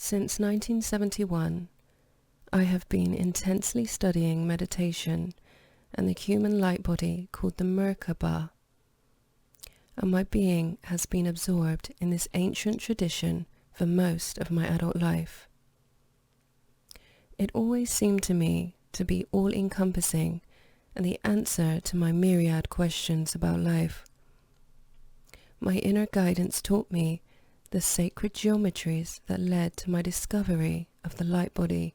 Since 1971, I have been intensely studying meditation and the human light body called the Merkaba, and my being has been absorbed in this ancient tradition for most of my adult life. It always seemed to me to be all-encompassing and the answer to my myriad questions about life. My inner guidance taught me the sacred geometries that led to my discovery of the light body,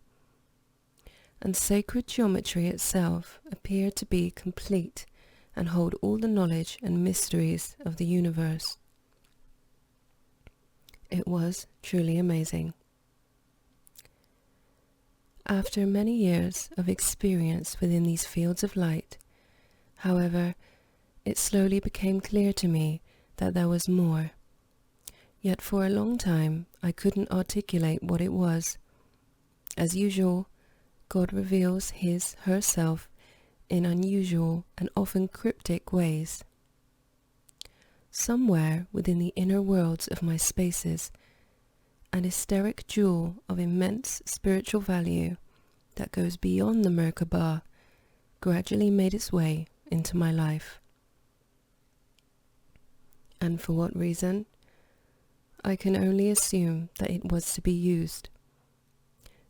and sacred geometry itself appeared to be complete and hold all the knowledge and mysteries of the universe. It was truly amazing. After many years of experience within these fields of light, however, it slowly became clear to me that there was more. Yet for a long time I couldn't articulate what it was. As usual, God reveals herself in unusual and often cryptic ways. Somewhere within the inner worlds of my spaces, an hysteric jewel of immense spiritual value that goes beyond the Merkaba gradually made its way into my life. And for what reason? I can only assume that it was to be used.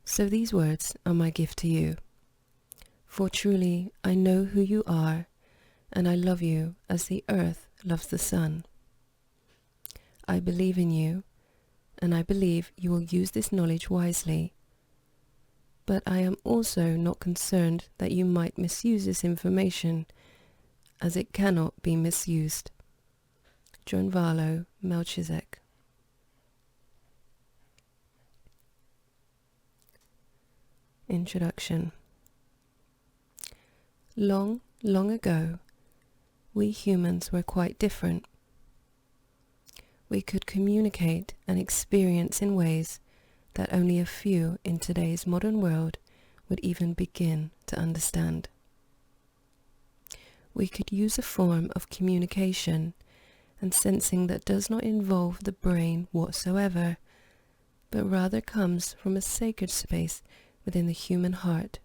So these words are my gift to you. For truly I know who you are, and I love you as the earth loves the sun. I believe in you, and I believe you will use this knowledge wisely. But I am also not concerned that you might misuse this information, as it cannot be misused. Drunvalo Melchizedek. Introduction. Long, long ago, we humans were quite different. We could communicate and experience in ways that only a few in today's modern world would even begin to understand. We could use a form of communication and sensing that does not involve the brain whatsoever, but rather comes from a sacred space within the human heart.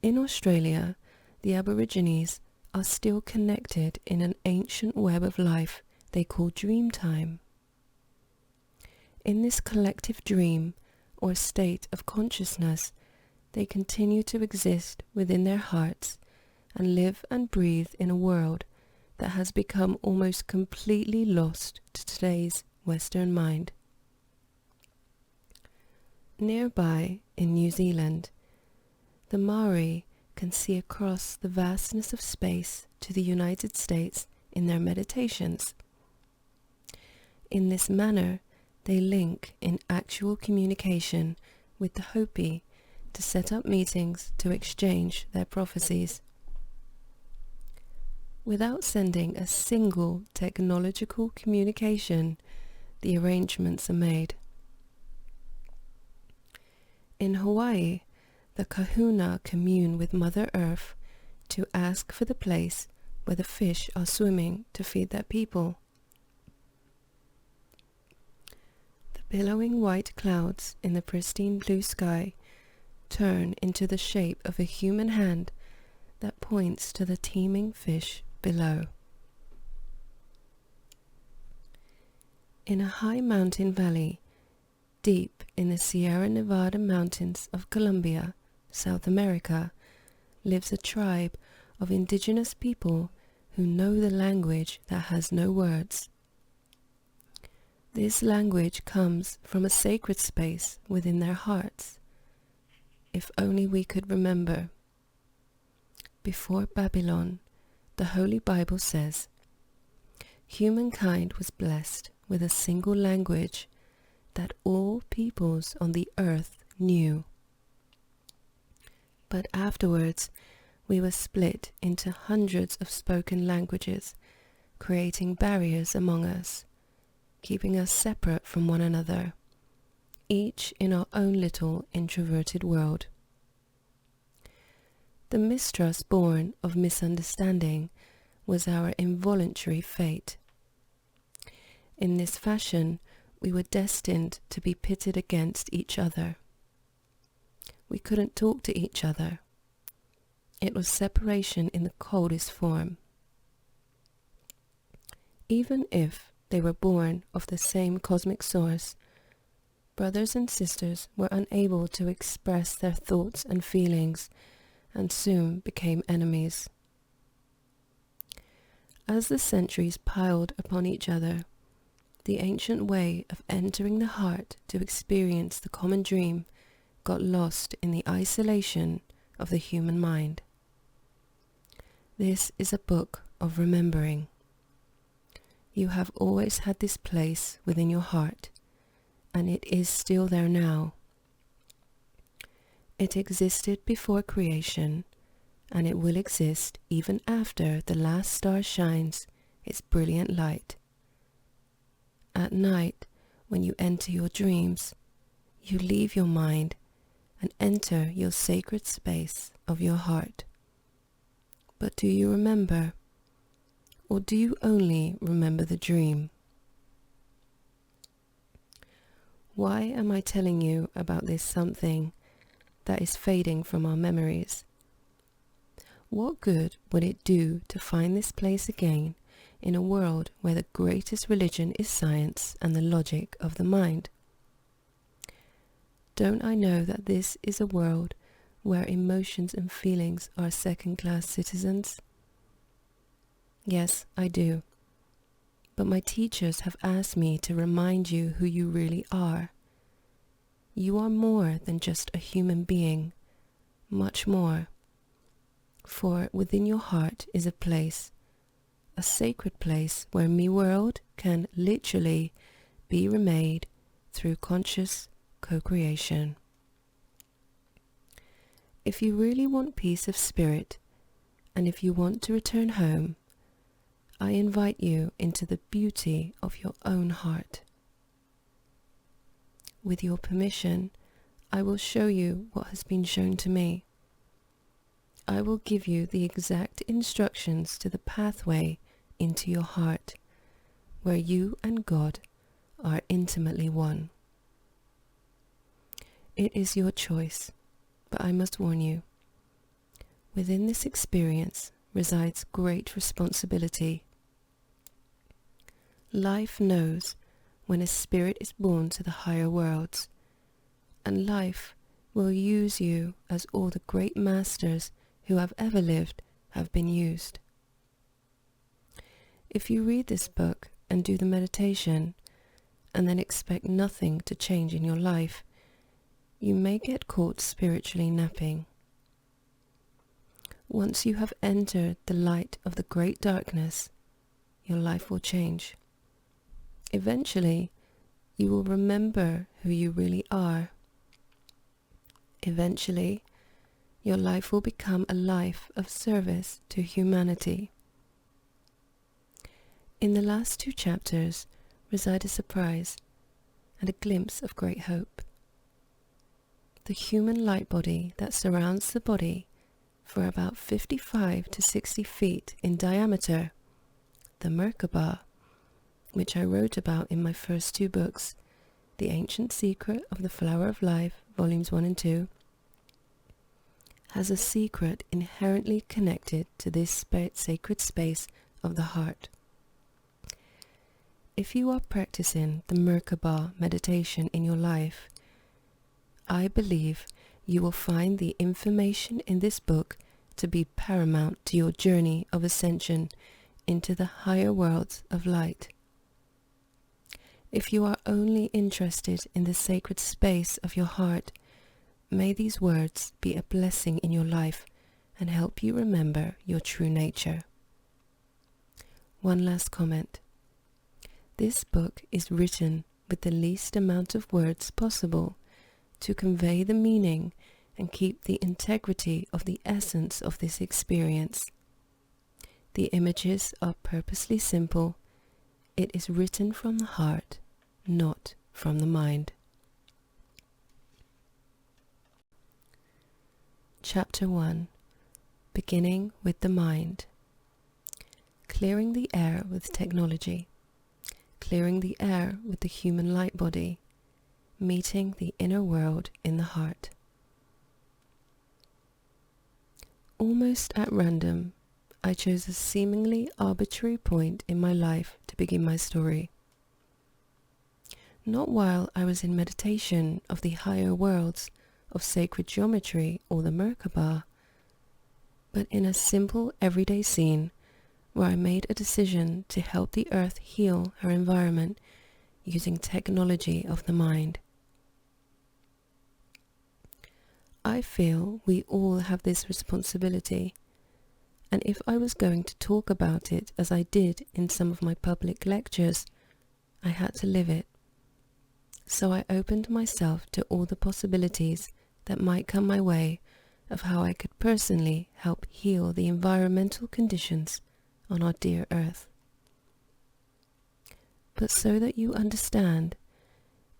In Australia, the Aborigines are still connected in an ancient web of life they call dream time. In this collective dream or state of consciousness, they continue to exist within their hearts and live and breathe in a world that has become almost completely lost to today's Western mind. Nearby in New Zealand, the Maori can see across the vastness of space to the United States in their meditations. In this manner, they link in actual communication with the Hopi to set up meetings to exchange their prophecies. Without sending a single technological communication, the arrangements are made. In Hawaii, the kahuna commune with Mother Earth to ask for the place where the fish are swimming to feed their people. The billowing white clouds in the pristine blue sky turn into the shape of a human hand that points to the teeming fish below. In a high mountain valley, deep in the Sierra Nevada mountains of Colombia, South America, lives a tribe of indigenous people who know the language that has no words. This language comes from a sacred space within their hearts. If only we could remember. Before Babylon, the Holy Bible says, humankind was blessed with a single language that all peoples on the earth knew. But afterwards, we were split into hundreds of spoken languages, creating barriers among us, keeping us separate from one another, each in our own little introverted world. The mistrust born of misunderstanding was our involuntary fate. In this fashion, we were destined to be pitted against each other. We couldn't talk to each other. It was separation in the coldest form. Even if they were born of the same cosmic source, brothers and sisters were unable to express their thoughts and feelings, and soon became enemies. As the centuries piled upon each other, the ancient way of entering the heart to experience the common dream got lost in the isolation of the human mind. This is a book of remembering. You have always had this place within your heart, and it is still there now. It existed before creation, and it will exist even after the last star shines its brilliant light. At night, when you enter your dreams, you leave your mind and enter your sacred space of your heart. But do you remember? Or do you only remember the dream? Why am I telling you about this something that is fading from our memories? What good would it do to find this place again in a world where the greatest religion is science and the logic of the mind? Don't I know that this is a world where emotions and feelings are second-class citizens? Yes, I do. But my teachers have asked me to remind you who you really are. You are more than just a human being, much more. For within your heart is a place, a sacred place where me world can literally be remade through conscious co-creation. If you really want peace of spirit, and if you want to return home, I invite you into the beauty of your own heart. With your permission, I will show you what has been shown to me. I will give you the exact instructions to the pathway into your heart, where you and God are intimately one. It is your choice, but I must warn you, within this experience resides great responsibility. Life knows when a spirit is born to the higher worlds, and life will use you as all the great masters who have ever lived have been used. If you read this book and do the meditation, and then expect nothing to change in your life, you may get caught spiritually napping. Once you have entered the light of the great darkness, your life will change. Eventually, you will remember who you really are. Eventually, your life will become a life of service to humanity. In the last 2 chapters reside a surprise and a glimpse of great hope. The human light body that surrounds the body for about 55 to 60 feet in diameter, the Merkaba, which I wrote about in my first 2 books, The Ancient Secret of the Flower of Life, Volumes 1 and 2, has a secret inherently connected to this sacred space of the heart. If you are practicing the Merkaba meditation in your life, I believe you will find the information in this book to be paramount to your journey of ascension into the higher worlds of light. If you are only interested in the sacred space of your heart, may these words be a blessing in your life and help you remember your true nature. One last comment. This book is written with the least amount of words possible to convey the meaning and keep the integrity of the essence of this experience. The images are purposely simple. It is written from the heart, not from the mind. Chapter 1. Beginning with the mind. Clearing the air with technology. clearing the air with the human light body, meeting the inner world in the heart. Almost at random, I chose a seemingly arbitrary point in my life to begin my story. Not while I was in meditation of the higher worlds of sacred geometry or the Merkaba, but in a simple everyday scene where I made a decision to help the earth heal her environment using technology of the mind. I feel we all have this responsibility, and if I was going to talk about it as I did in some of my public lectures, I had to live it. So I opened myself to all the possibilities that might come my way of how I could personally help heal the environmental conditions on our dear earth. But so that you understand,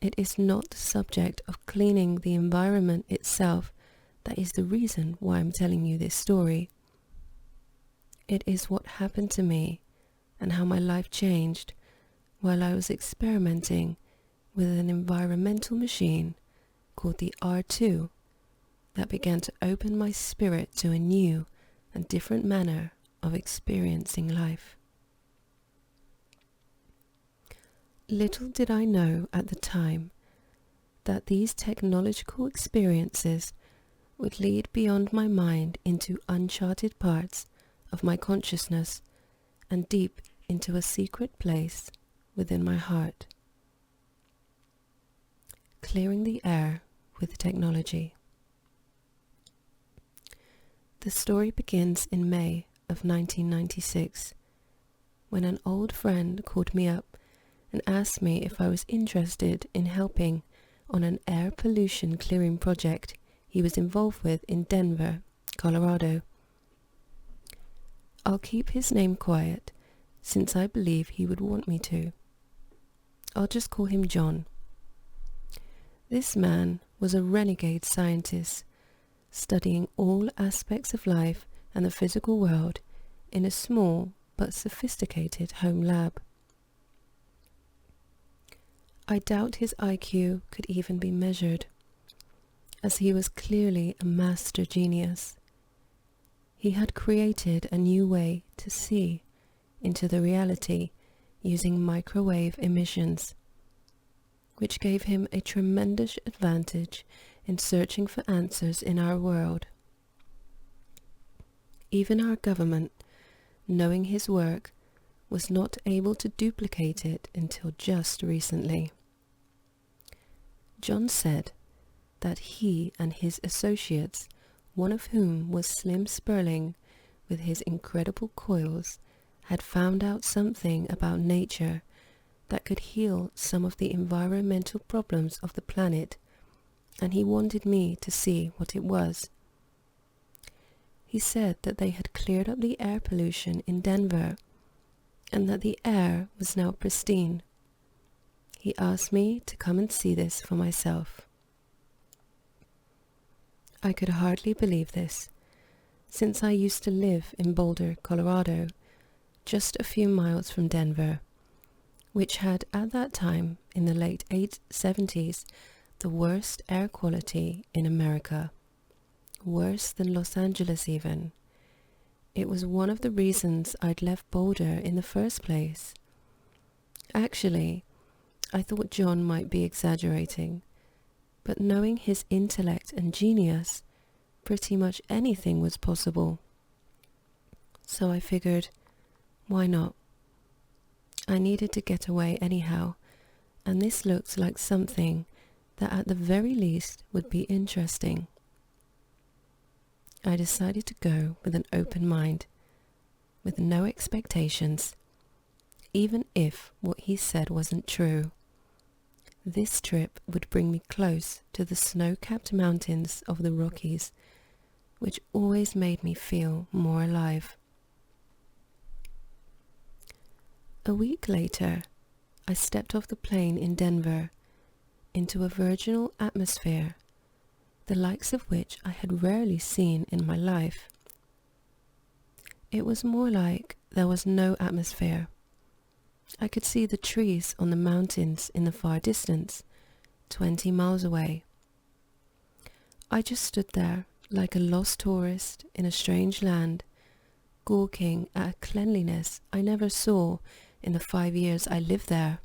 it is not the subject of cleaning the environment itself that is the reason why I'm telling you this story. It is what happened to me and how my life changed while I was experimenting with an environmental machine called the R2 that began to open my spirit to a new and different manner of experiencing life. Little did I know at the time that these technological experiences would lead beyond my mind into uncharted parts of my consciousness and deep into a secret place within my heart. Clearing the air with technology. The story begins in May of 1996, when an old friend called me up and asked me if I was interested in helping on an air pollution clearing project he was involved with in Denver, Colorado. I'll keep his name quiet since I believe he would want me to. I'll just call him John. This man was a renegade scientist studying all aspects of life and the physical world in a small but sophisticated home lab. I doubt his IQ could even be measured, as he was clearly a master genius. He had created a new way to see into the reality using microwave emissions, which gave him a tremendous advantage in searching for answers in our world. Even our government, knowing his work, was not able to duplicate it until just recently. John said that he and his associates, one of whom was Slim Sperling with his incredible coils, had found out something about nature that could heal some of the environmental problems of the planet, and he wanted me to see what it was. He said that they had cleared up the air pollution in Denver and that the air was now pristine. He asked me to come and see this for myself. I could hardly believe this, since I used to live in Boulder, Colorado, just a few miles from Denver, which had at that time, in the late 70s, the worst air quality in America, worse than Los Angeles even. It was one of the reasons I'd left Boulder in the first place. Actually, I thought John might be exaggerating, but knowing his intellect and genius, pretty much anything was possible. So I figured, why not? I needed to get away anyhow, and this looked like something that at the very least would be interesting. I decided to go with an open mind, with no expectations, even if what he said wasn't true. This trip would bring me close to the snow-capped mountains of the Rockies, which always made me feel more alive. A week later, I stepped off the plane in Denver into a virginal atmosphere, the likes of which I had rarely seen in my life. It was more like there was no atmosphere. I could see the trees on the mountains in the far distance, 20 miles away. I just stood there like a lost tourist in a strange land, gawking at a cleanliness I never saw in the 5 years I lived there.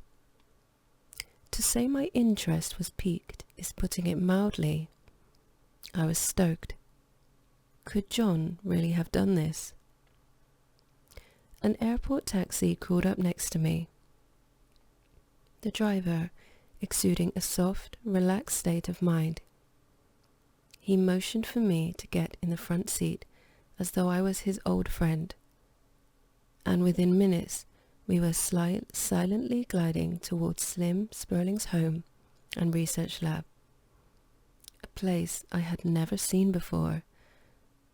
To say my interest was piqued is putting it mildly. I was stoked. Could John really have done this? An airport taxi crawled up next to me. The driver exuding a soft, relaxed state of mind. He motioned for me to get in the front seat as though I was his old friend, and within minutes we were silently gliding towards Slim Sperling's home and research lab, a place I had never seen before,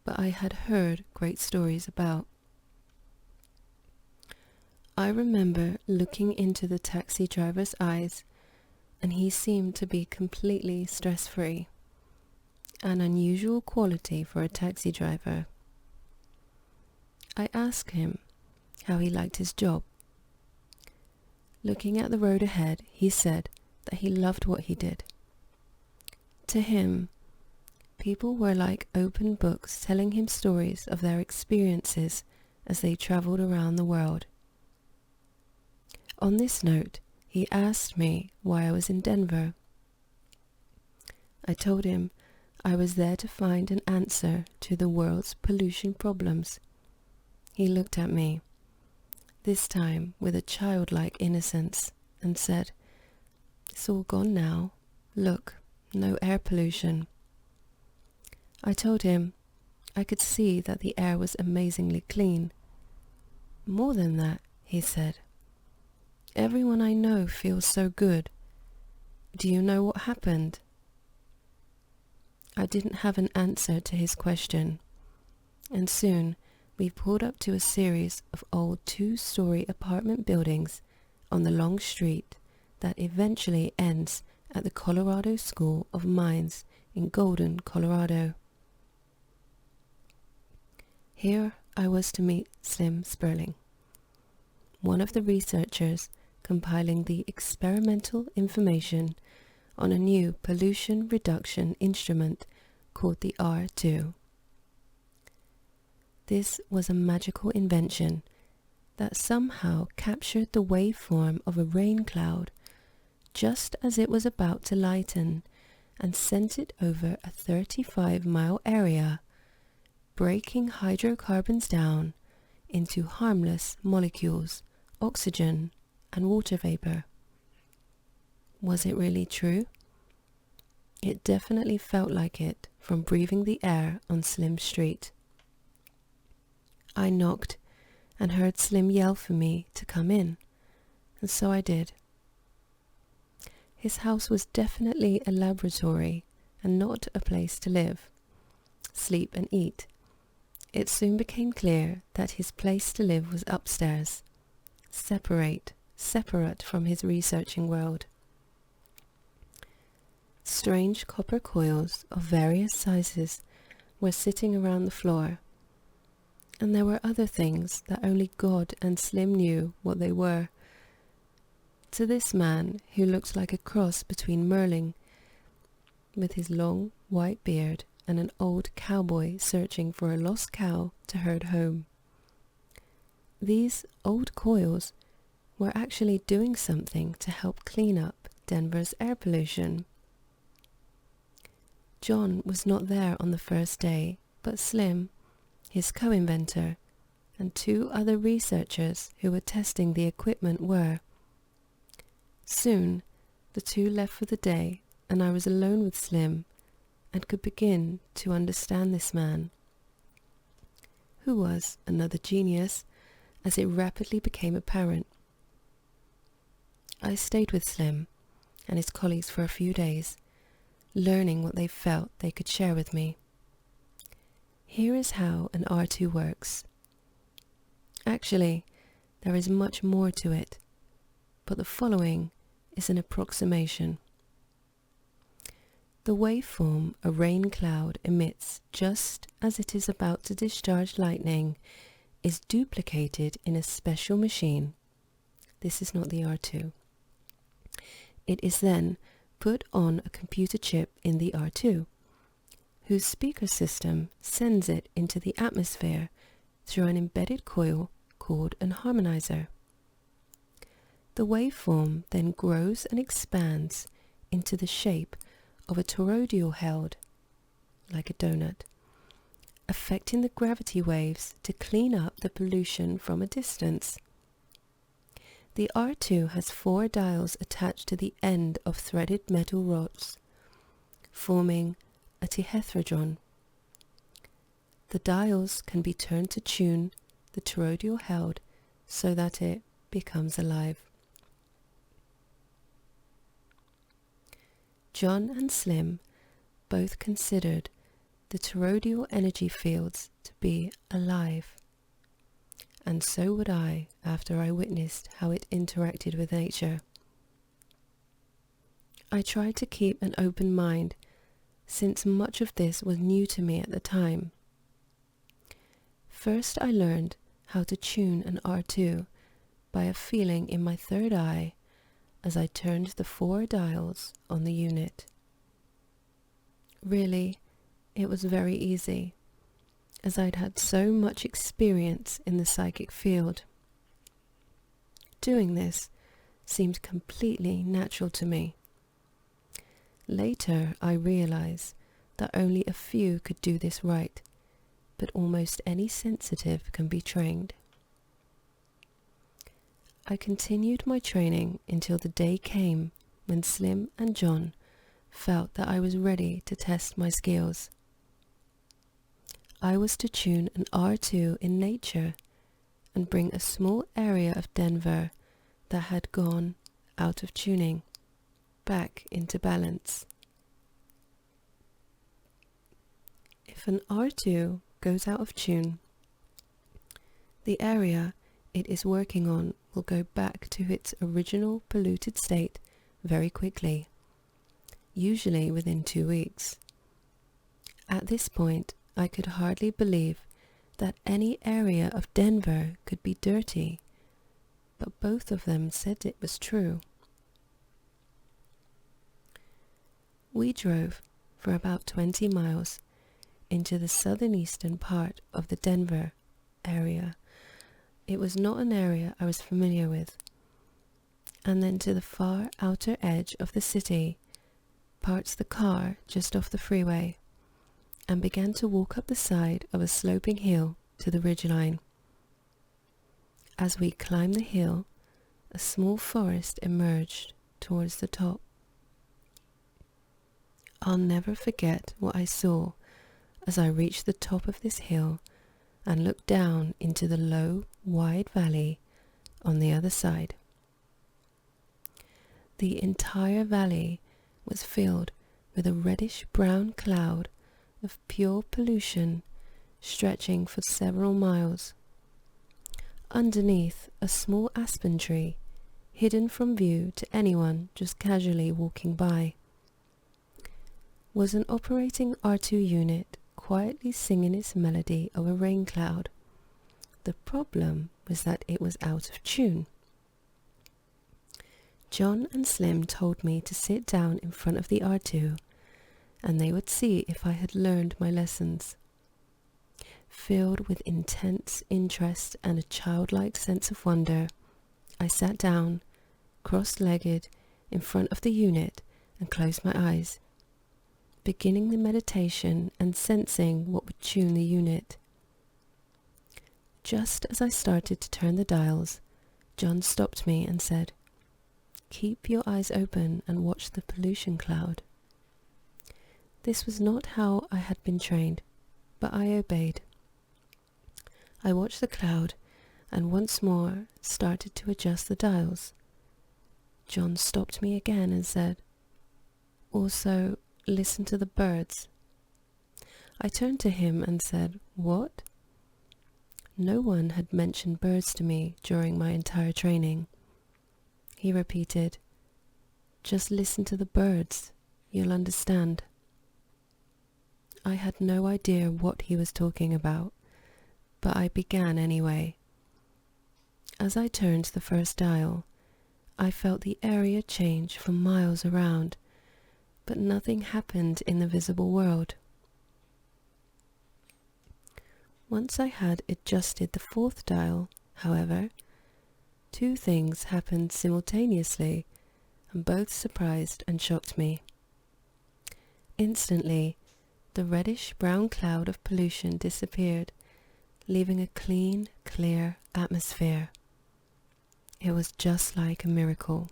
but I had heard great stories about. I remember looking into the taxi driver's eyes, and he seemed to be completely stress-free, an unusual quality for a taxi driver. I asked him how he liked his job. Looking at the road ahead, he said that he loved what he did. To him, people were like open books telling him stories of their experiences as they traveled around the world. On this note, he asked me why I was in Denver. I told him I was there to find an answer to the world's pollution problems. He looked at me, this time with a childlike innocence, and said, "It's all gone now. Look, no air pollution." I told him I could see that the air was amazingly clean. "More than that," he said. "Everyone I know feels so good. Do you know what happened?" I didn't have an answer to his question, and soon we pulled up to a series of old 2-story apartment buildings on the long street that eventually ends at the Colorado School of Mines in Golden, Colorado. Here I was to meet Slim Sperling, one of the researchers compiling the experimental information on a new pollution reduction instrument called the R2. This was a magical invention that somehow captured the waveform of a rain cloud just as it was about to lighten and sent it over a 35-mile area, breaking hydrocarbons down into harmless molecules, oxygen, and water vapor. Was it really true? It definitely felt like it from breathing the air on Slim's street. I knocked and heard Slim yell for me to come in, and so I did. His house was definitely a laboratory and not a place to live, sleep and eat. It soon became clear that his place to live was upstairs, separate from his researching world. Strange copper coils of various sizes were sitting around the floor, and there were other things that only God and Slim knew what they were. To this man, who looked like a cross between Merlin, with his long white beard, and an old cowboy searching for a lost cow to herd home. These old coils were actually doing something to help clean up Denver's air pollution. John was not there on the first day, but Slim, his co-inventor, and 2 other researchers who were testing the equipment were. Soon, the 2 left for the day, and I was alone with Slim and could begin to understand this man, who was another genius, as it rapidly became apparent. I stayed with Slim and his colleagues for a few days, learning what they felt they could share with me. Here is how an R2 works. Actually, there is much more to it, but the following is an approximation. The waveform a rain cloud emits just as it is about to discharge lightning is duplicated in a special machine. this is not the R2. It is then put on a computer chip in the R2, whose speaker system sends it into the atmosphere through an embedded coil called an harmonizer. The waveform then grows and expands into the shape of a toroidal held, like a donut, affecting the gravity waves to clean up the pollution from a distance. The R2 has 4 dials attached to the end of threaded metal rods, forming a tetrahedron. The dials can be turned to tune the toroidal held so that it becomes alive. John and Slim both considered the toroidal energy fields to be alive, and so would I after I witnessed how it interacted with nature. I tried to keep an open mind, since much of this was new to me at the time. First I learned how to tune an R2 by a feeling in my third eye as I turned the 4 dials on the unit. Really, it was very easy, as I'd had so much experience in the psychic field. Doing this seemed completely natural to me. Later I realized that only a few could do this right, but almost any sensitive can be trained. I continued my training until the day came when Slim and John felt that I was ready to test my skills. I was to tune an R2 in nature and bring a small area of Denver that had gone out of tuning back into balance. If an R2 goes out of tune, the area it is working on will go back to its original polluted state very quickly, usually within 2 weeks. At this point, I could hardly believe that any area of Denver could be dirty, but both of them said it was true. We drove for about 20 miles into the southeastern part of the Denver area. It was not an area I was familiar with. And then to the far outer edge of the city, parked the car just off the freeway, and began to walk up the side of a sloping hill to the ridgeline. As we climbed the hill, a small forest emerged towards the top. I'll never forget what I saw as I reached the top of this hill and looked down into the low, wide valley on the other side. The entire valley was filled with a reddish-brown cloud of pure pollution stretching for several miles. Underneath, a small aspen tree, hidden from view to anyone just casually walking by, was an operating R2 unit quietly singing its melody of a rain cloud. The problem was that it was out of tune. John and Slim told me to sit down in front of the R2, and they would see if I had learned my lessons. Filled with intense interest and a childlike sense of wonder, I sat down, cross-legged, in front of the unit and closed my eyes, beginning the meditation and sensing what would tune the unit. Just as I started to turn the dials, John stopped me and said, "Keep your eyes open and watch the pollution cloud." This was not how I had been trained, but I obeyed. I watched the cloud and once more started to adjust the dials. John stopped me again and said, "Also, listen to the birds." I turned to him and said, "What?" No one had mentioned birds to me during my entire training. He repeated, "Just listen to the birds, you'll understand." I had no idea what he was talking about, but I began anyway. As I turned the first dial, I felt the area change for miles around, but nothing happened in the visible world. Once I had adjusted the fourth dial, however, two things happened simultaneously, and both surprised and shocked me. Instantly, the reddish-brown cloud of pollution disappeared, leaving a clean, clear atmosphere. It was just like a miracle.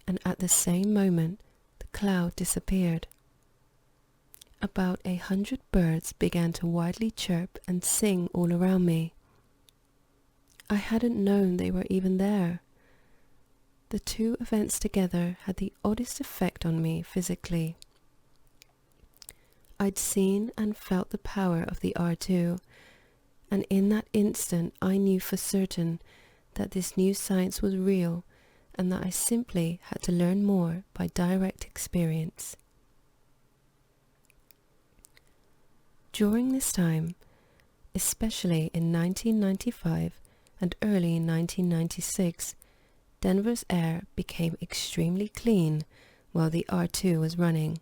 And at the same moment, the cloud disappeared. About 100 birds began to widely chirp and sing all around me. I hadn't known they were even there. The two events together had the oddest effect on me physically. I'd seen and felt the power of the R2, and in that instant I knew for certain that this new science was real and that I simply had to learn more by direct experience. During this time, especially in 1995 and early in 1996, Denver's air became extremely clean while the R2 was running.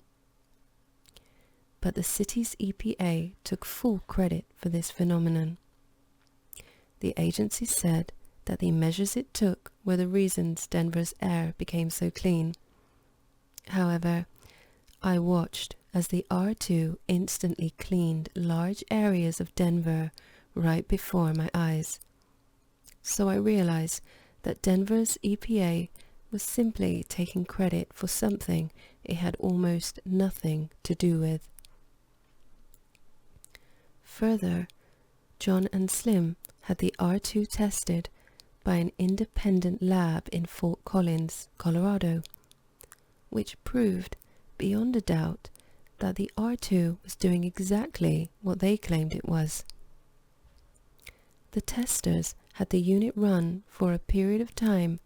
But the city's EPA took full credit for this phenomenon. The agency said that the measures it took were the reasons Denver's air became so clean. However, I watched as the R2 instantly cleaned large areas of Denver right before my eyes. So I realized that Denver's EPA was simply taking credit for something it had almost nothing to do with. Further, John and Slim had the R2 tested by an independent lab in Fort Collins, Colorado, which proved beyond a doubt that the R2 was doing exactly what they claimed it was. The testers had the unit run for a period of time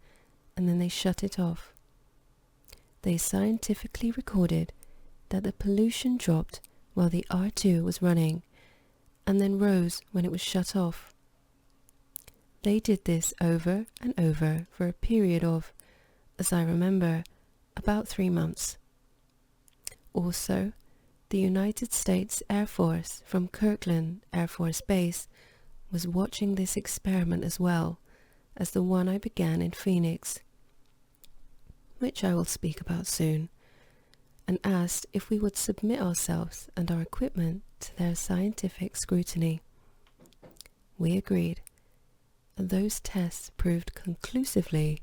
and then they shut it off. They scientifically recorded that the pollution dropped while the R2 was running and then rose when it was shut off. They did this over and over for a period of, as I remember, about 3 months. Also, the United States Air Force from Kirtland Air Force Base was watching this experiment as well as the one I began in Phoenix, which I will speak about soon, and asked if we would submit ourselves and our equipment to their scientific scrutiny. We agreed, and those tests proved conclusively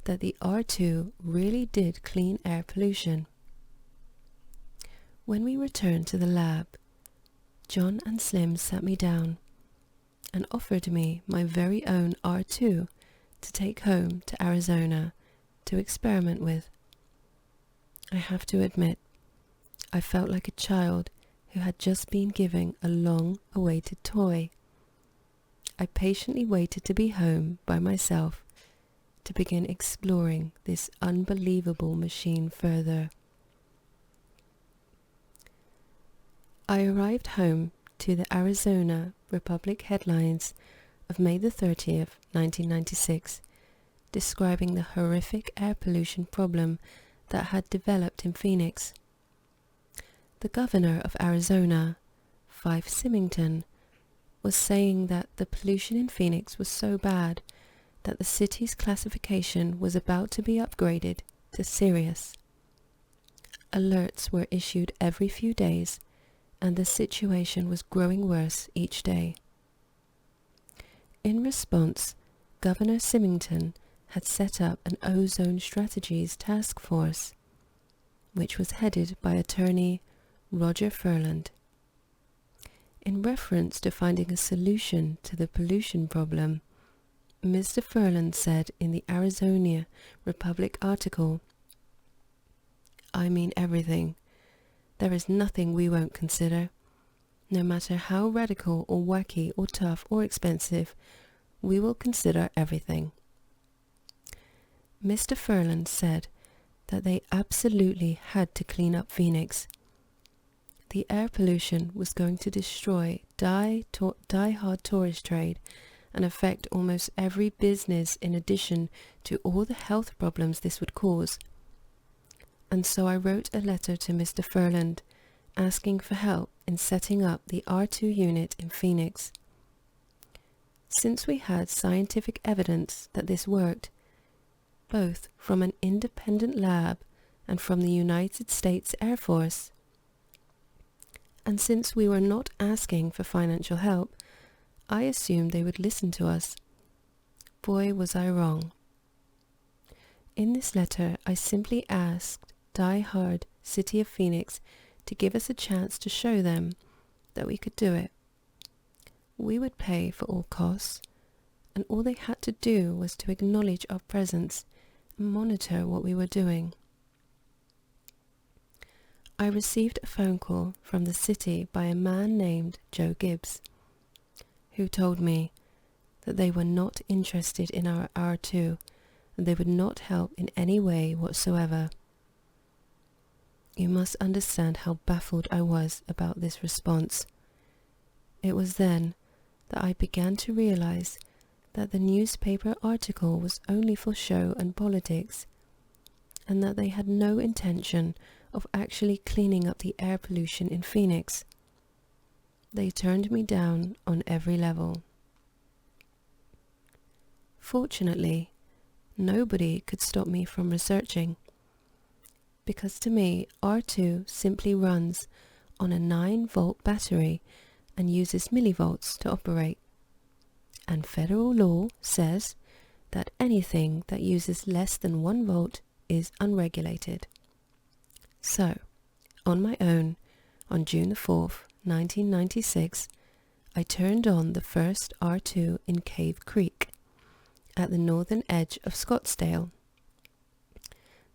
that the R2 really did clean air pollution. When we returned to the lab, John and Slim sat me down and offered me my very own R2 to take home to Arizona to experiment with. I have to admit, I felt like a child who had just been given a long-awaited toy. I patiently waited to be home by myself to begin exploring this unbelievable machine further. I arrived home to the Arizona Republic headlines of May the 30th, 1996, describing the horrific air pollution problem that had developed in Phoenix. The governor of Arizona, Fife Symington, was saying that the pollution in Phoenix was so bad that the city's classification was about to be upgraded to serious. Alerts were issued every few days, and the situation was growing worse each day. In response, Governor Symington had set up an ozone strategies task force, which was headed by attorney Roger Furland. In reference to finding a solution to the pollution problem, Mr. Furland said in the Arizona Republic article, "I mean everything. There is nothing we won't consider. No matter how radical or wacky or tough or expensive, we will consider everything." Mr. Furland said that they absolutely had to clean up Phoenix. The air pollution was going to destroy die-hard tourist trade and affect almost every business in addition to all the health problems this would cause. And so I wrote a letter to Mr. Furland asking for help in setting up the R2 unit in Phoenix. Since we had scientific evidence that this worked, both from an independent lab and from the United States Air Force, and since we were not asking for financial help, I assumed they would listen to us. Boy, was I wrong. In this letter, I simply asked die-hard City of Phoenix to give us a chance to show them that we could do it. We would pay for all costs, and all they had to do was to acknowledge our presence and monitor what we were doing. I received a phone call from the city by a man named Joe Gibbs, who told me that they were not interested in our R2 and they would not help in any way whatsoever. You must understand how baffled I was about this response. It was then that I began to realize that the newspaper article was only for show and politics, and that they had no intention of actually cleaning up the air pollution in Phoenix. They turned me down on every level. Fortunately, nobody could stop me from researching, because to me, R2 simply runs on a 9-volt battery and uses millivolts to operate. And federal law says that anything that uses less than 1 volt is unregulated. So, on my own, on June the 4th, 1996, I turned on the first R2 in Cave Creek, at the northern edge of Scottsdale.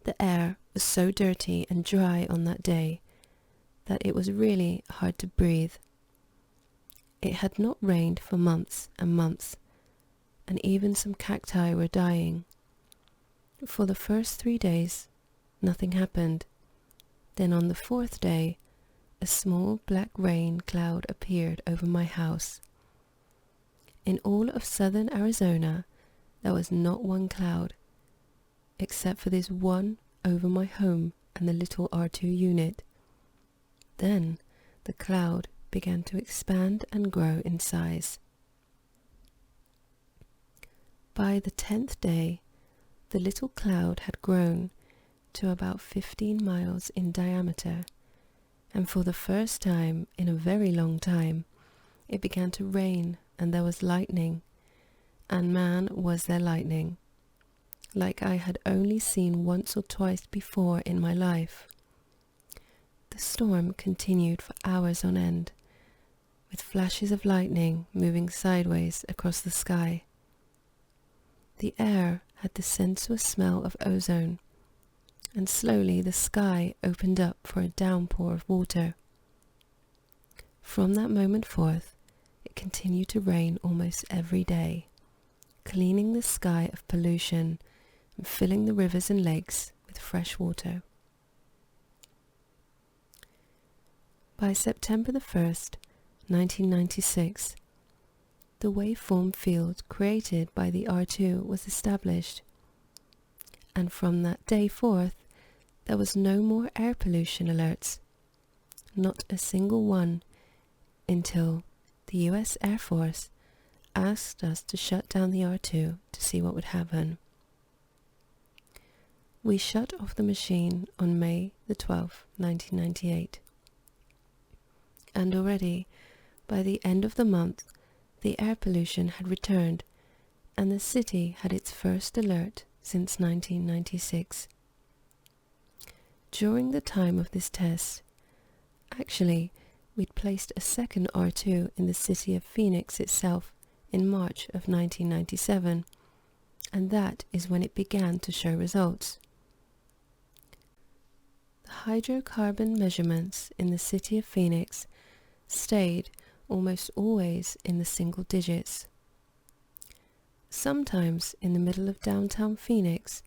The air was so dirty and dry on that day that it was really hard to breathe. It had not rained for months and months, and even some cacti were dying. For the first 3 days, nothing happened. Then on the 4th day, a small black rain cloud appeared over my house. In all of southern Arizona, there was not one cloud, except for this one over my home and the little R2 unit. Then the cloud began to expand and grow in size. By the 10th day, the little cloud had grown to about 15 miles in diameter, and for the first time in a very long time, it began to rain and there was lightning, and man was there lightning, like I had only seen once or twice before in my life. The storm continued for hours on end, with flashes of lightning moving sideways across the sky. The air had the sensuous smell of ozone, and slowly the sky opened up for a downpour of water. From that moment forth, it continued to rain almost every day, cleaning the sky of pollution and filling the rivers and lakes with fresh water. By September the 1st, 1996, the waveform field created by the R2 was established, and from that day forth, there was no more air pollution alerts, not a single one, until the US Air Force asked us to shut down the R2 to see what would happen. We shut off the machine on May the 12th, 1998. And already, by the end of the month, the air pollution had returned, and the city had its first alert since 1996. During the time of this test, actually, we'd placed a second R2 in the city of Phoenix itself in March of 1997, and that is when it began to show results. The hydrocarbon measurements in the city of Phoenix stayed almost always in the single digits. Sometimes in the middle of downtown Phoenix,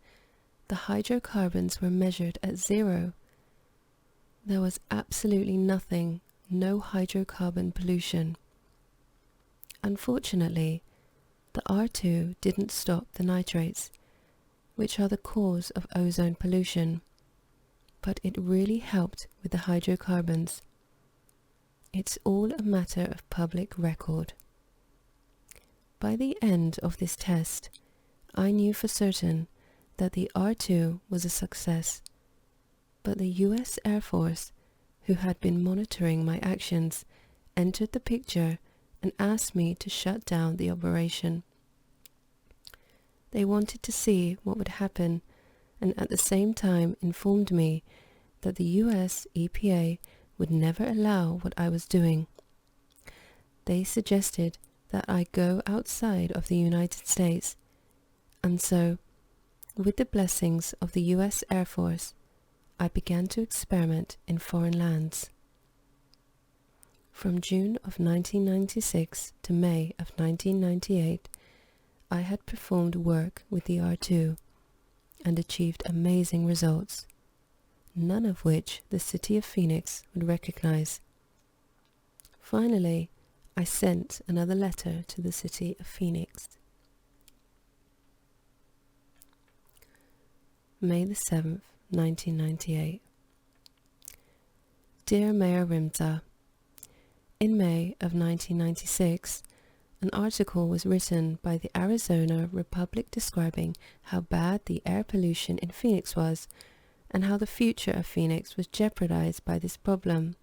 the hydrocarbons were measured at 0. There was absolutely nothing, no hydrocarbon pollution. Unfortunately, The R2 didn't stop the nitrates, which are the cause of ozone pollution, but it really helped with the hydrocarbons. It's all a matter of public record. By the end of this test, I knew for certain that the R2 was a success, but the US Air Force, who had been monitoring my actions, entered the picture and asked me to shut down the operation. They wanted to see what would happen, and at the same time informed me that the US EPA would never allow what I was doing. They suggested that I go outside of the United States, and so, with the blessings of the US Air Force, I began to experiment in foreign lands. From June of 1996 to May of 1998, I had performed work with the R2 and achieved amazing results, none of which the city of Phoenix would recognize. Finally, I sent another letter to the city of Phoenix. May the 7th, 1998. Dear Mayor Rimza, in May of 1996, an article was written by the Arizona Republic describing how bad the air pollution in Phoenix was and how the future of Phoenix was jeopardized by this problem.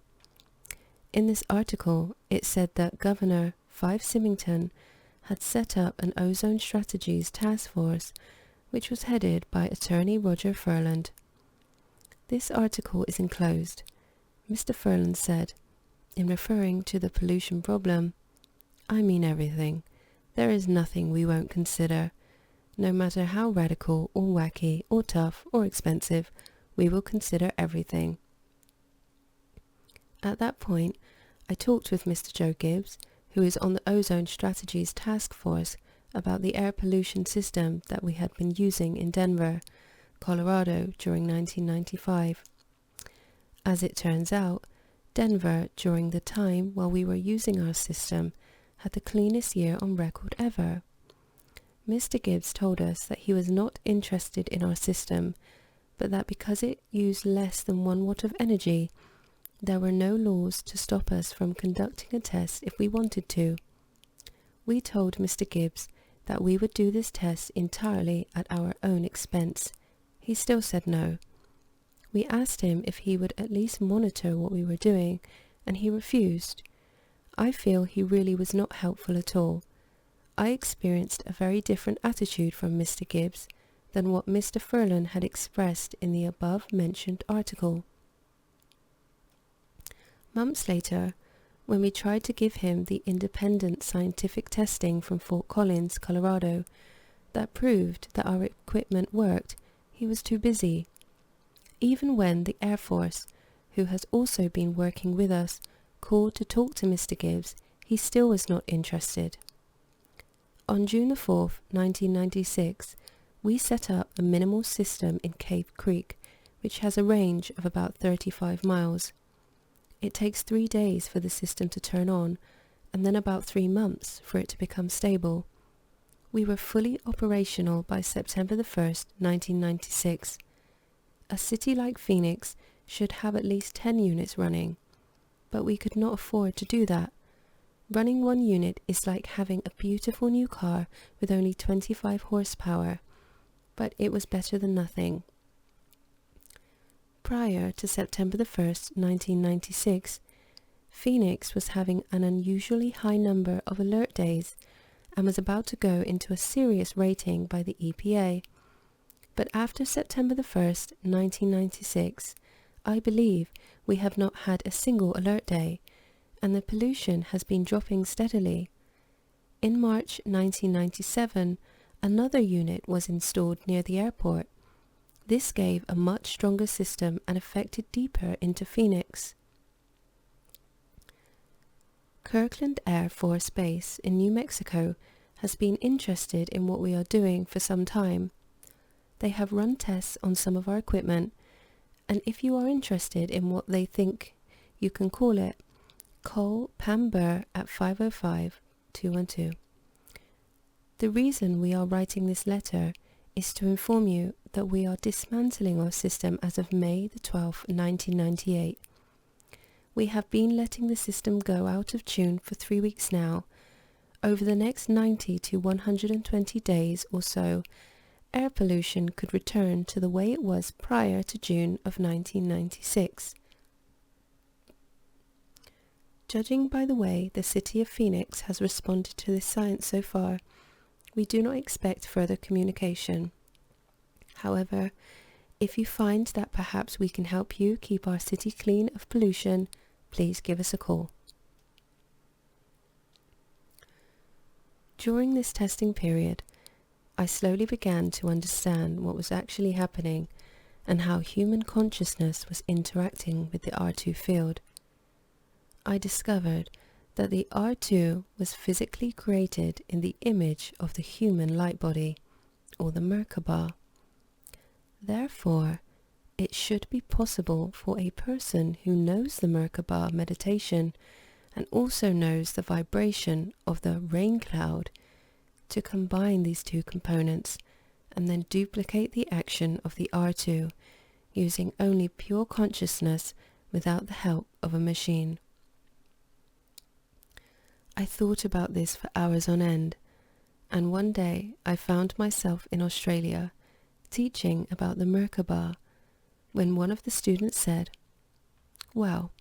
In this article, it said that Governor Five Symington had set up an ozone strategies task force which was headed by Attorney Roger Ferland. This article is enclosed. Mr. Ferland said, in referring to the pollution problem, "I mean everything. There is nothing we won't consider. No matter how radical or wacky or tough or expensive, we will consider everything." At that point, I talked with Mr. Joe Gibbs, who is on the Ozone Strategies Task Force, about the air pollution system that we had been using in Denver, Colorado during 1995. As it turns out, Denver, during the time while we were using our system, had the cleanest year on record ever. Mr. Gibbs told us that he was not interested in our system, but that because it used less than 1 watt of energy, there were no laws to stop us from conducting a test if we wanted to. We told Mr. Gibbs that we would do this test entirely at our own expense. He still said no. We asked him if he would at least monitor what we were doing, and he refused. I feel he really was not helpful at all. I experienced a very different attitude from Mr. Gibbs than what Mr. Ferland had expressed in the above-mentioned article. Months later, when we tried to give him the independent scientific testing from Fort Collins, Colorado, that proved that our equipment worked, he was too busy. Even when the Air Force, who has also been working with us, called to talk to Mr. Gibbs, he still was not interested. On June the 4th, 1996, we set up a minimal system in Cave Creek, which has a range of about 35 miles. It takes 3 days for the system to turn on, and then about 3 months for it to become stable. We were fully operational by September the 1st, 1996. A city like Phoenix should have at least 10 units running, but we could not afford to do that. Running 1 unit is like having a beautiful new car with only 25 horsepower, but it was better than nothing. Prior to September the 1st, 1996, Phoenix was having an unusually high number of alert days and was about to go into a serious rating by the EPA. But after September the 1st, 1996, I believe we have not had a single alert day, and the pollution has been dropping steadily. In March 1997, another unit was installed near the airport. This gave a much stronger system and affected deeper into Phoenix. Kirkland Air Force Base in New Mexico has been interested in what we are doing for some time. They have run tests on some of our equipment, and if you are interested in what they think, you can call it. Call Pam Burr at 505-212. The reason we are writing this letter is to inform you that we are dismantling our system as of May the 12th, 1998. We have been letting the system go out of tune for 3 weeks now. Over the next 90 to 120 days or so, air pollution could return to the way it was prior to June of 1996. Judging by the way the city of Phoenix has responded to this science so far, we do not expect further communication. However, if you find that perhaps we can help you keep our city clean of pollution, please give us a call. During this testing period, I slowly began to understand what was actually happening and how human consciousness was interacting with the R2 field. I discovered that the R2 was physically created in the image of the human light body, or the Merkaba. Therefore, it should be possible for a person who knows the Merkaba meditation and also knows the vibration of the rain cloud to combine these two components and then duplicate the action of the R2 using only pure consciousness without the help of a machine. I thought about this for hours on end, and one day I found myself in Australia teaching about the Merkaba when one of the students said, "Well,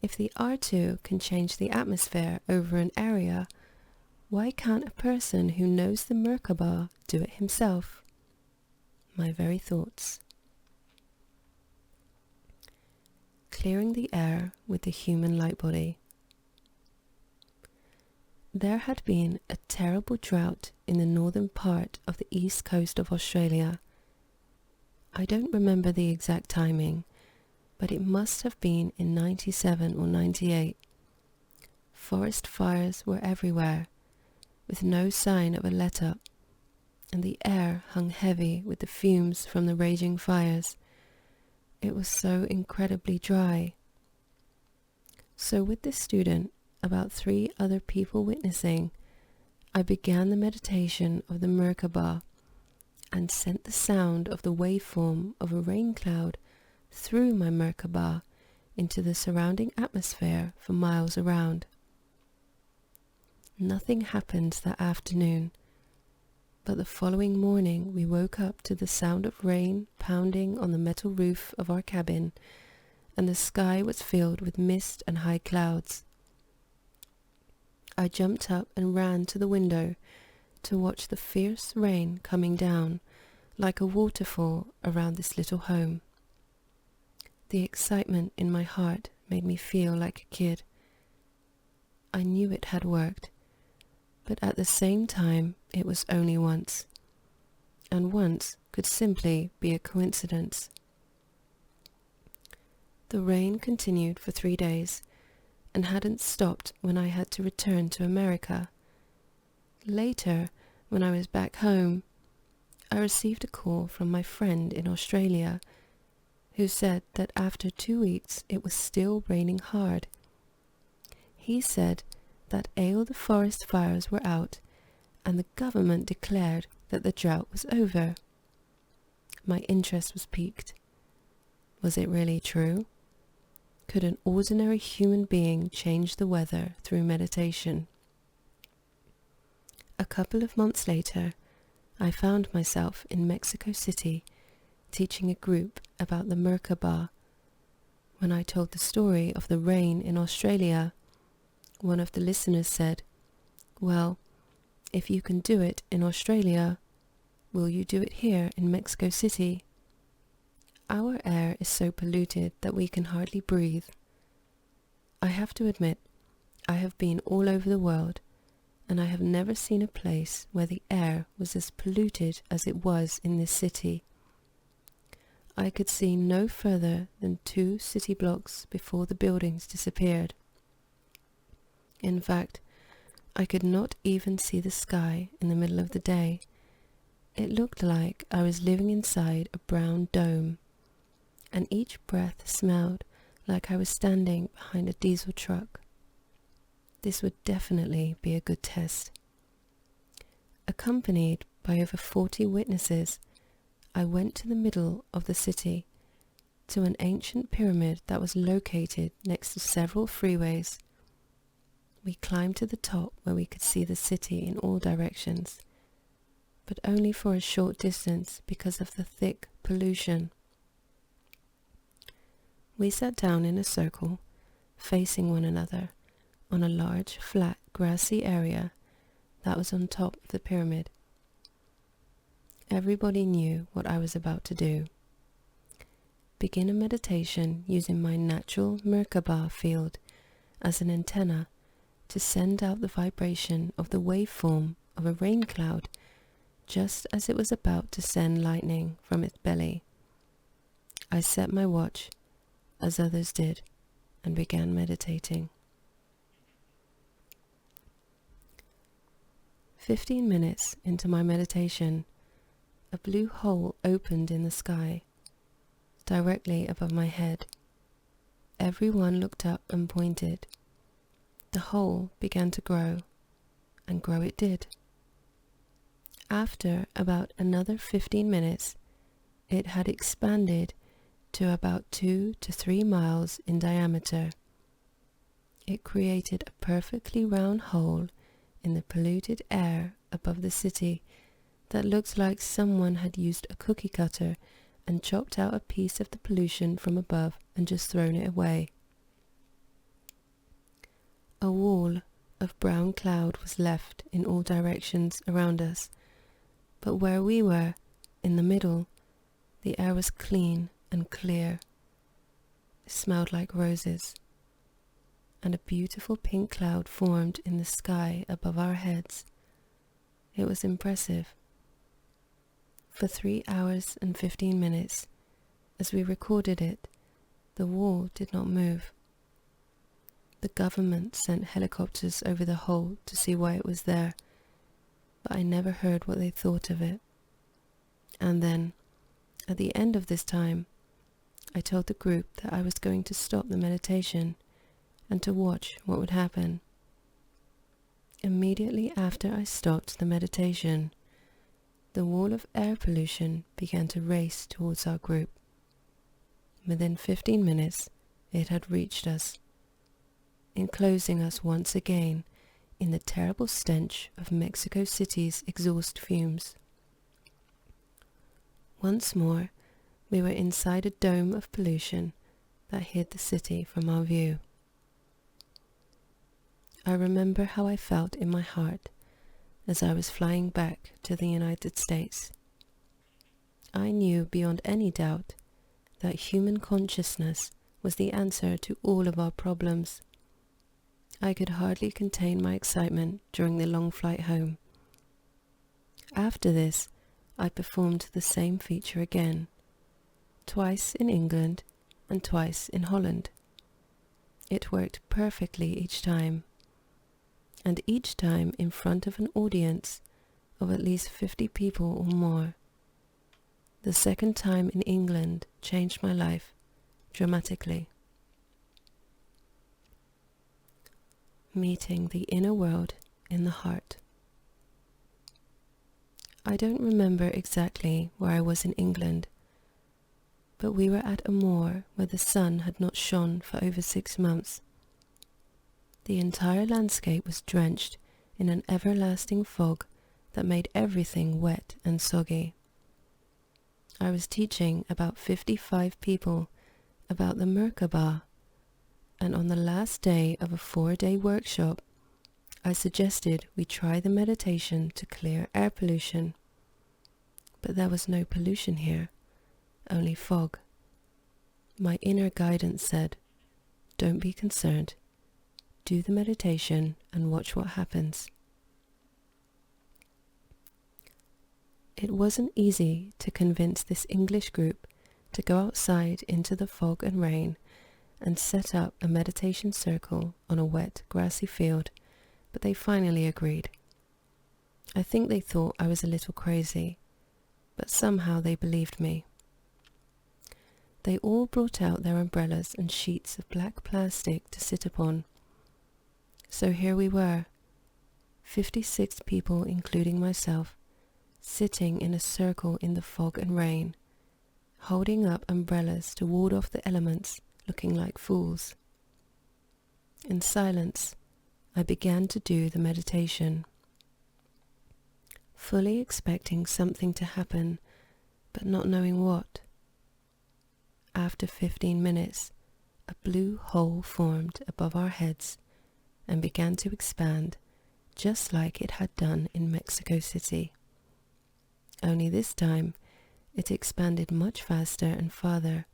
if the R2 can change the atmosphere over an area, why can't a person who knows the Merkaba do it himself?" My very thoughts. Clearing the air with the human light body. There had been a terrible drought in the northern part of the east coast of Australia. I don't remember the exact timing, but it must have been in 97 or 98. Forest fires were everywhere, with no sign of a let-up, and the air hung heavy with the fumes from the raging fires. It was so incredibly dry. So with this student, about 3 other people witnessing, I began the meditation of the Merkaba and sent the sound of the waveform of a rain cloud through my Merkaba into the surrounding atmosphere for miles around. Nothing happened that afternoon, but the following morning we woke up to the sound of rain pounding on the metal roof of our cabin, and the sky was filled with mist and high clouds. I jumped up and ran to the window to watch the fierce rain coming down like a waterfall around this little home. The excitement in my heart made me feel like a kid. I knew it had worked, but at the same time it was only once, and once could simply be a coincidence. The rain continued for 3 days, and hadn't stopped when I had to return to America. Later, when I was back home, I received a call from my friend in Australia, who said that after 2 weeks it was still raining hard. He said that all the forest fires were out, and the government declared that the drought was over. My interest was piqued. Was it really true? Could an ordinary human being change the weather through meditation? A couple of months later, I found myself in Mexico City teaching a group about the Merkaba. When I told the story of the rain in Australia, one of the listeners said, "Well, if you can do it in Australia, will you do it here in Mexico City? Our air is so polluted that we can hardly breathe." I have to admit, I have been all over the world, and I have never seen a place where the air was as polluted as it was in this city. I could see no further than 2 city blocks before the buildings disappeared. In fact, I could not even see the sky in the middle of the day. It looked like I was living inside a brown dome, and each breath smelled like I was standing behind a diesel truck. This would definitely be a good test. Accompanied by over 40 witnesses, I went to the middle of the city, to an ancient pyramid that was located next to several freeways. We climbed to the top where we could see the city in all directions, but only for a short distance because of the thick pollution. We sat down in a circle, facing one another, on a large, flat, grassy area that was on top of the pyramid. Everybody knew what I was about to do. Begin a meditation using my natural Merkaba field as an antenna to send out the vibration of the waveform of a rain cloud just as it was about to send lightning from its belly. I set my watch, as others did, and began meditating. 15 minutes into my meditation, a blue hole opened in the sky, directly above my head. Everyone looked up and pointed. The hole began to grow, and grow it did. After about another 15 minutes, it had expanded to about 2 to 3 miles in diameter. It created a perfectly round hole in the polluted air above the city that looked like someone had used a cookie cutter and chopped out a piece of the pollution from above and just thrown it away. A wall of brown cloud was left in all directions around us, but where we were, in the middle, the air was clean and clear. It smelled like roses, and a beautiful pink cloud formed in the sky above our heads. It was impressive. For 3 hours and 15 minutes, as we recorded it, the wall did not move. The government sent helicopters over the hole to see why it was there, but I never heard what they thought of it. And then, at the end of this time, I told the group that I was going to stop the meditation and to watch what would happen. Immediately after I stopped the meditation, the wall of air pollution began to race towards our group. Within 15 minutes, it had reached us, enclosing us once again in the terrible stench of Mexico City's exhaust fumes. Once more, we were inside a dome of pollution that hid the city from our view. I remember how I felt in my heart as I was flying back to the United States. I knew beyond any doubt that human consciousness was the answer to all of our problems. I could hardly contain my excitement during the long flight home. After this, I performed the same feature again, twice in England and twice in Holland. It worked perfectly each time, and each time in front of an audience of at least 50 people or more. The second time in England changed my life dramatically. Meeting the inner world in the heart. I don't remember exactly where I was in England, but we were at a moor where the sun had not shone for over 6 months. The entire landscape was drenched in an everlasting fog that made everything wet and soggy. I was teaching about 55 people about the Merkaba, and on the last day of a 4-day workshop, I suggested we try the meditation to clear air pollution. But there was no pollution here, only fog. My inner guidance said, "Don't be concerned. Do the meditation and watch what happens." It wasn't easy to convince this English group to go outside into the fog and rain and set up a meditation circle on a wet, grassy field, but they finally agreed. I think they thought I was a little crazy, but somehow they believed me. They all brought out their umbrellas and sheets of black plastic to sit upon. So here we were, 56 people, including myself, sitting in a circle in the fog and rain, holding up umbrellas to ward off the elements, looking like fools. In silence, I began to do the meditation, fully expecting something to happen, but not knowing what. After 15 minutes, a blue hole formed above our heads and began to expand, just like it had done in Mexico City. Only this time, it expanded much faster and farther,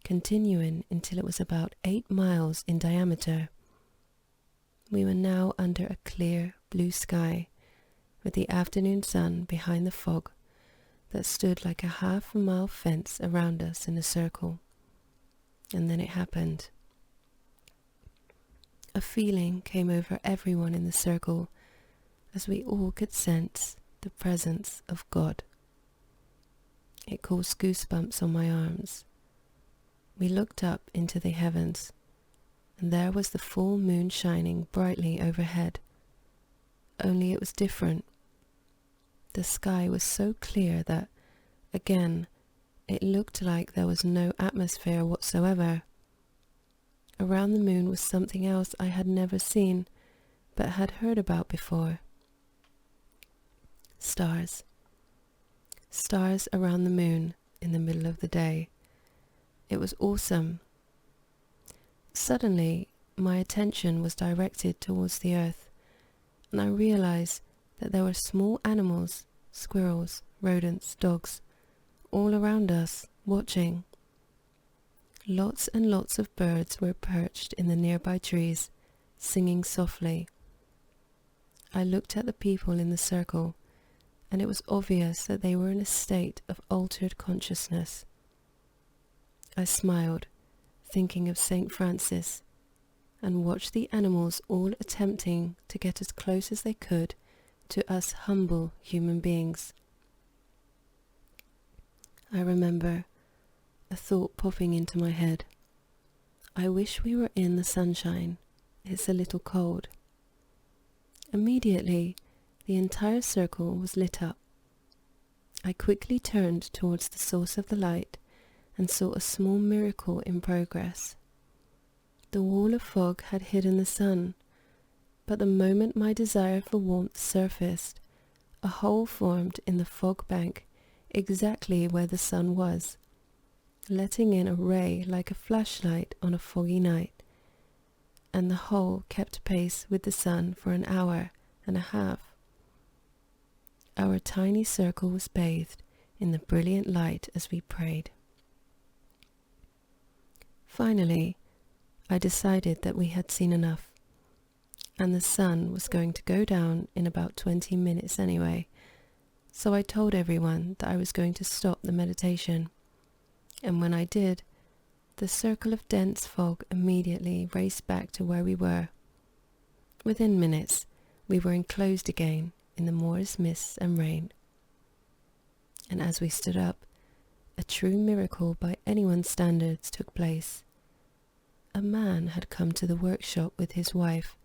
continuing until it was about 8 miles in diameter. We were now under a clear blue sky, with the afternoon sun behind the fog that stood like a half-a-mile fence around us in a circle. And then it happened. A feeling came over everyone in the circle as we all could sense the presence of God. It caused goosebumps on my arms. We looked up into the heavens, and there was the full moon shining brightly overhead. Only it was different. The sky was so clear that, again, it looked like there was no atmosphere whatsoever. Around the moon was something else I had never seen, but had heard about before. Stars. Stars around the moon in the middle of the day. It was awesome. Suddenly, my attention was directed towards the earth, and I realized that there were small animals, squirrels, rodents, dogs, all around us, watching. Lots and lots of birds were perched in the nearby trees, singing softly. I looked at the people in the circle, and it was obvious that they were in a state of altered consciousness. I smiled, thinking of St. Francis, and watched the animals all attempting to get as close as they could to us humble human beings. I remember a thought popping into my head. I wish we were in the sunshine. It's a little cold. Immediately, the entire circle was lit up. I quickly turned towards the source of the light and saw a small miracle in progress. The wall of fog had hidden the sun, but the moment my desire for warmth surfaced, a hole formed in the fog bank exactly where the sun was, letting in a ray like a flashlight on a foggy night, and the hole kept pace with the sun for an hour and a half. Our tiny circle was bathed in the brilliant light as we prayed. Finally, I decided that we had seen enough, and the sun was going to go down in about 20 minutes anyway, so I told everyone that I was going to stop the meditation, and when I did, the circle of dense fog immediately raced back to where we were. Within minutes, we were enclosed again in the moor's mists and rain. And as we stood up, a true miracle by anyone's standards took place. A man had come to the workshop with his wife,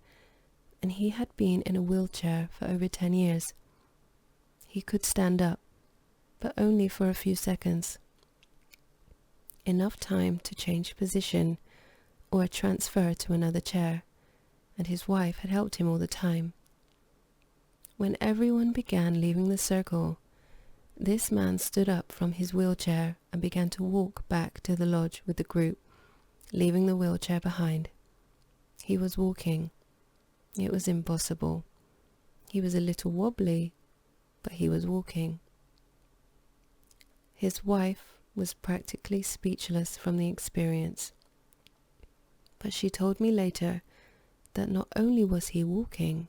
and he had been in a wheelchair for over 10 years. He could stand up, but only for a few seconds. Enough time to change position or transfer to another chair, and his wife had helped him all the time. When everyone began leaving the circle, this man stood up from his wheelchair and began to walk back to the lodge with the group, leaving the wheelchair behind. He was walking. It was impossible. He was a little wobbly, but he was walking. His wife was practically speechless from the experience, but she told me later that not only was he walking,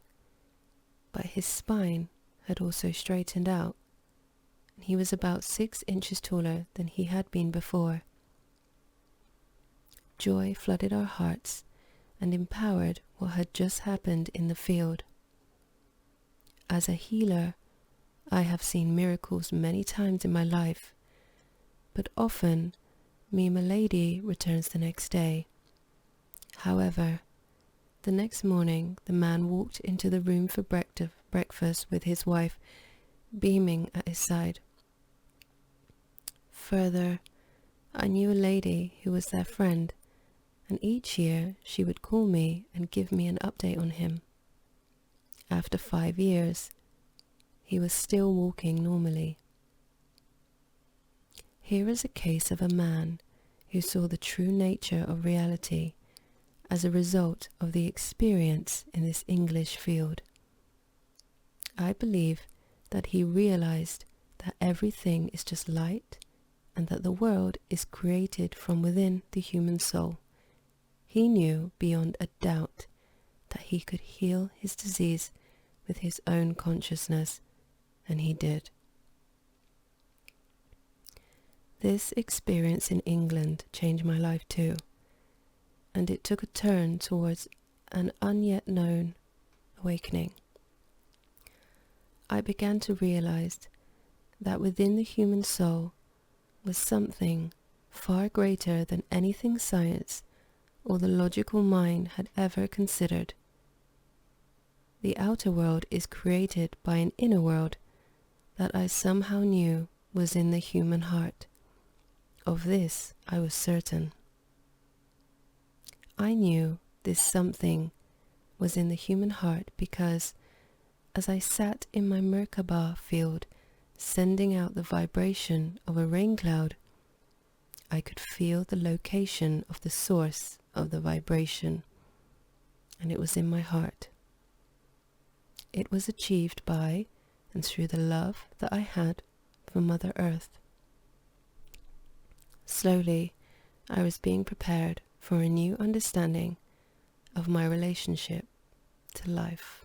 but his spine had also straightened out, and he was about 6 inches taller than he had been before. Joy flooded our hearts and empowered what had just happened in the field. As a healer, I have seen miracles many times in my life, but often me milady returns the next day. However, The next morning, the man walked into the room for breakfast with his wife, beaming at his side. Further, I knew a lady who was their friend, and each year she would call me and give me an update on him. After 5 years, he was still walking normally. Here is a case of a man who saw the true nature of reality as a result of the experience in this English field. I believe that he realized that everything is just light and that the world is created from within the human soul. He knew beyond a doubt that he could heal his disease with his own consciousness, and he did. This experience in England changed my life too, and it took a turn towards an unyet known awakening. I began to realize that within the human soul was something far greater than anything science or the logical mind had ever considered. The outer world is created by an inner world that I somehow knew was in the human heart. Of this I was certain. I knew this something was in the human heart because, as I sat in my Merkaba field, sending out the vibration of a rain cloud, I could feel the location of the source of the vibration, and it was in my heart. It was achieved by and through the love that I had for Mother Earth. Slowly, I was being prepared for a new understanding of my relationship to life.